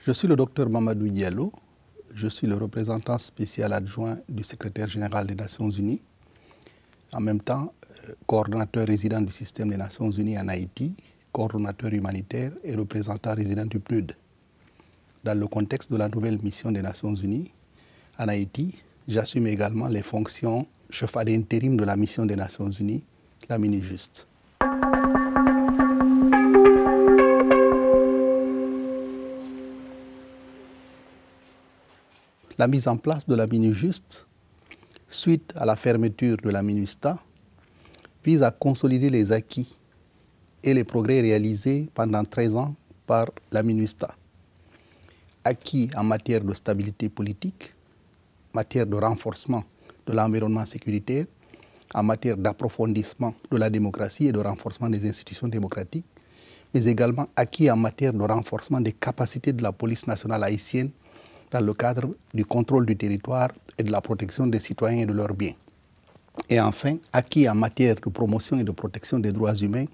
Je suis le docteur Mamadou Diallo, je suis le représentant spécial adjoint du secrétaire général des Nations Unies, en même temps coordonnateur résident du système des Nations Unies en Haïti, coordonnateur humanitaire et représentant résident du PNUD. Dans le contexte de la nouvelle mission des Nations Unies en Haïti, j'assume également les fonctions chef d'intérim de la mission des Nations Unies, la MINUJUST. La mise en place de la MINUJUST, suite à la fermeture de la MINUSTA, vise à consolider les acquis et les progrès réalisés pendant 13 ans par la MINUSTA. Acquis en matière de stabilité politique, matière de renforcement de l'environnement sécuritaire, en matière d'approfondissement de la démocratie et de renforcement des institutions démocratiques, mais également acquis en matière de renforcement des capacités de la police nationale haïtienne dans le cadre du contrôle du territoire et de la protection des citoyens et de leurs biens. Et enfin, acquis en matière de promotion et de protection des droits humains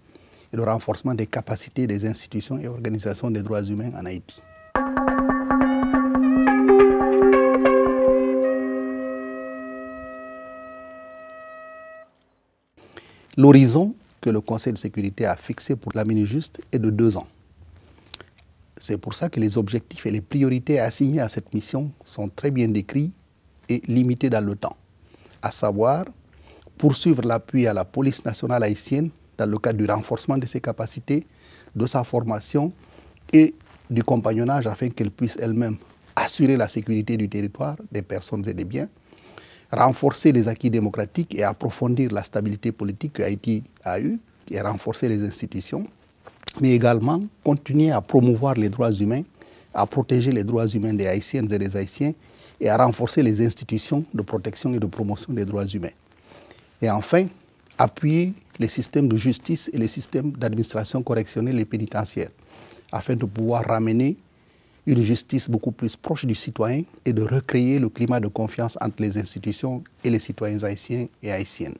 et de renforcement des capacités des institutions et organisations des droits humains en Haïti. L'horizon que le Conseil de sécurité a fixé pour la MINUJUST est de 2 ans. C'est pour ça que les objectifs et les priorités assignés à cette mission sont très bien décrits et limités dans le temps, à savoir poursuivre l'appui à la police nationale haïtienne dans le cadre du renforcement de ses capacités, de sa formation et du compagnonnage afin qu'elle puisse elle-même assurer la sécurité du territoire, des personnes et des biens, renforcer les acquis démocratiques et approfondir la stabilité politique que Haïti a eue et renforcer les institutions, mais également continuer à promouvoir les droits humains, à protéger les droits humains des Haïtiennes et des Haïtiens et à renforcer les institutions de protection et de promotion des droits humains. Et enfin, appuyer les systèmes de justice et les systèmes d'administration correctionnelle et pénitentiaire afin de pouvoir ramener une justice beaucoup plus proche du citoyen et de recréer le climat de confiance entre les institutions et les citoyens haïtiens et haïtiennes.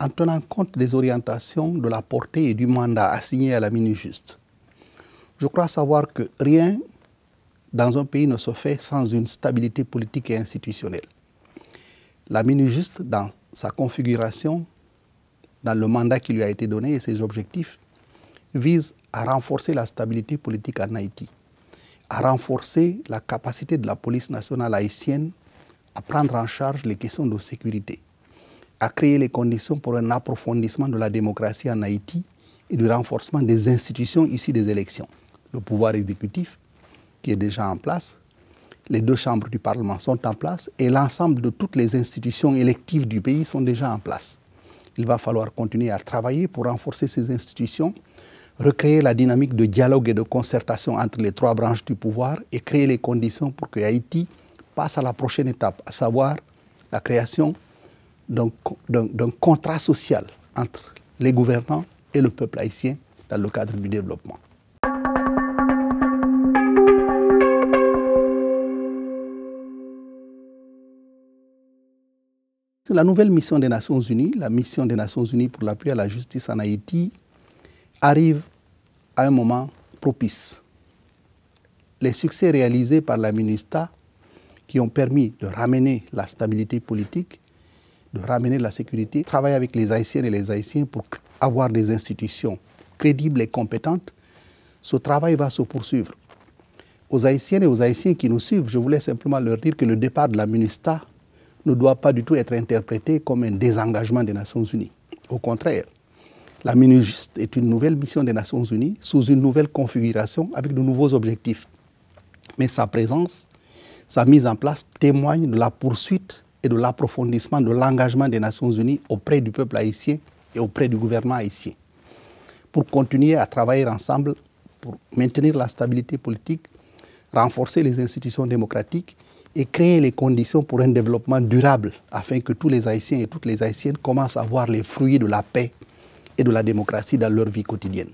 En tenant compte des orientations, de la portée et du mandat assigné à la MINUJUST, je crois savoir que rien dans un pays ne se fait sans une stabilité politique et institutionnelle. La MINUJUST, dans sa configuration, dans le mandat qui lui a été donné et ses objectifs, vise à renforcer la stabilité politique en Haïti, à renforcer la capacité de la police nationale haïtienne à prendre en charge les questions de sécurité, à créer les conditions pour un approfondissement de la démocratie en Haïti et du renforcement des institutions issues des élections. Le pouvoir exécutif, qui est déjà en place, les 2 chambres du Parlement sont en place et l'ensemble de toutes les institutions électives du pays sont déjà en place. Il va falloir continuer à travailler pour renforcer ces institutions, recréer la dynamique de dialogue et de concertation entre les 3 branches du pouvoir et créer les conditions pour que Haïti passe à la prochaine étape, à savoir la création d'un contrat social entre les gouvernants et le peuple haïtien dans le cadre du développement. La nouvelle mission des Nations Unies, la mission des Nations Unies pour l'appui à la justice en Haïti, arrive à un moment propice. Les succès réalisés par la MINUSTA qui ont permis de ramener la stabilité politique, de ramener la sécurité, travailler avec les Haïtiennes et les Haïtiens pour avoir des institutions crédibles et compétentes, ce travail va se poursuivre. Aux Haïtiennes et aux Haïtiens qui nous suivent, je voulais simplement leur dire que le départ de la MINUSTA ne doit pas du tout être interprété comme un désengagement des Nations Unies. Au contraire, la MINUJUST est une nouvelle mission des Nations Unies sous une nouvelle configuration avec de nouveaux objectifs. Mais sa présence, sa mise en place témoigne de la poursuite et de l'approfondissement de l'engagement des Nations Unies auprès du peuple haïtien et auprès du gouvernement haïtien pour continuer à travailler ensemble pour maintenir la stabilité politique, renforcer les institutions démocratiques et créer les conditions pour un développement durable afin que tous les Haïtiens et toutes les Haïtiennes commencent à voir les fruits de la paix et de la démocratie dans leur vie quotidienne.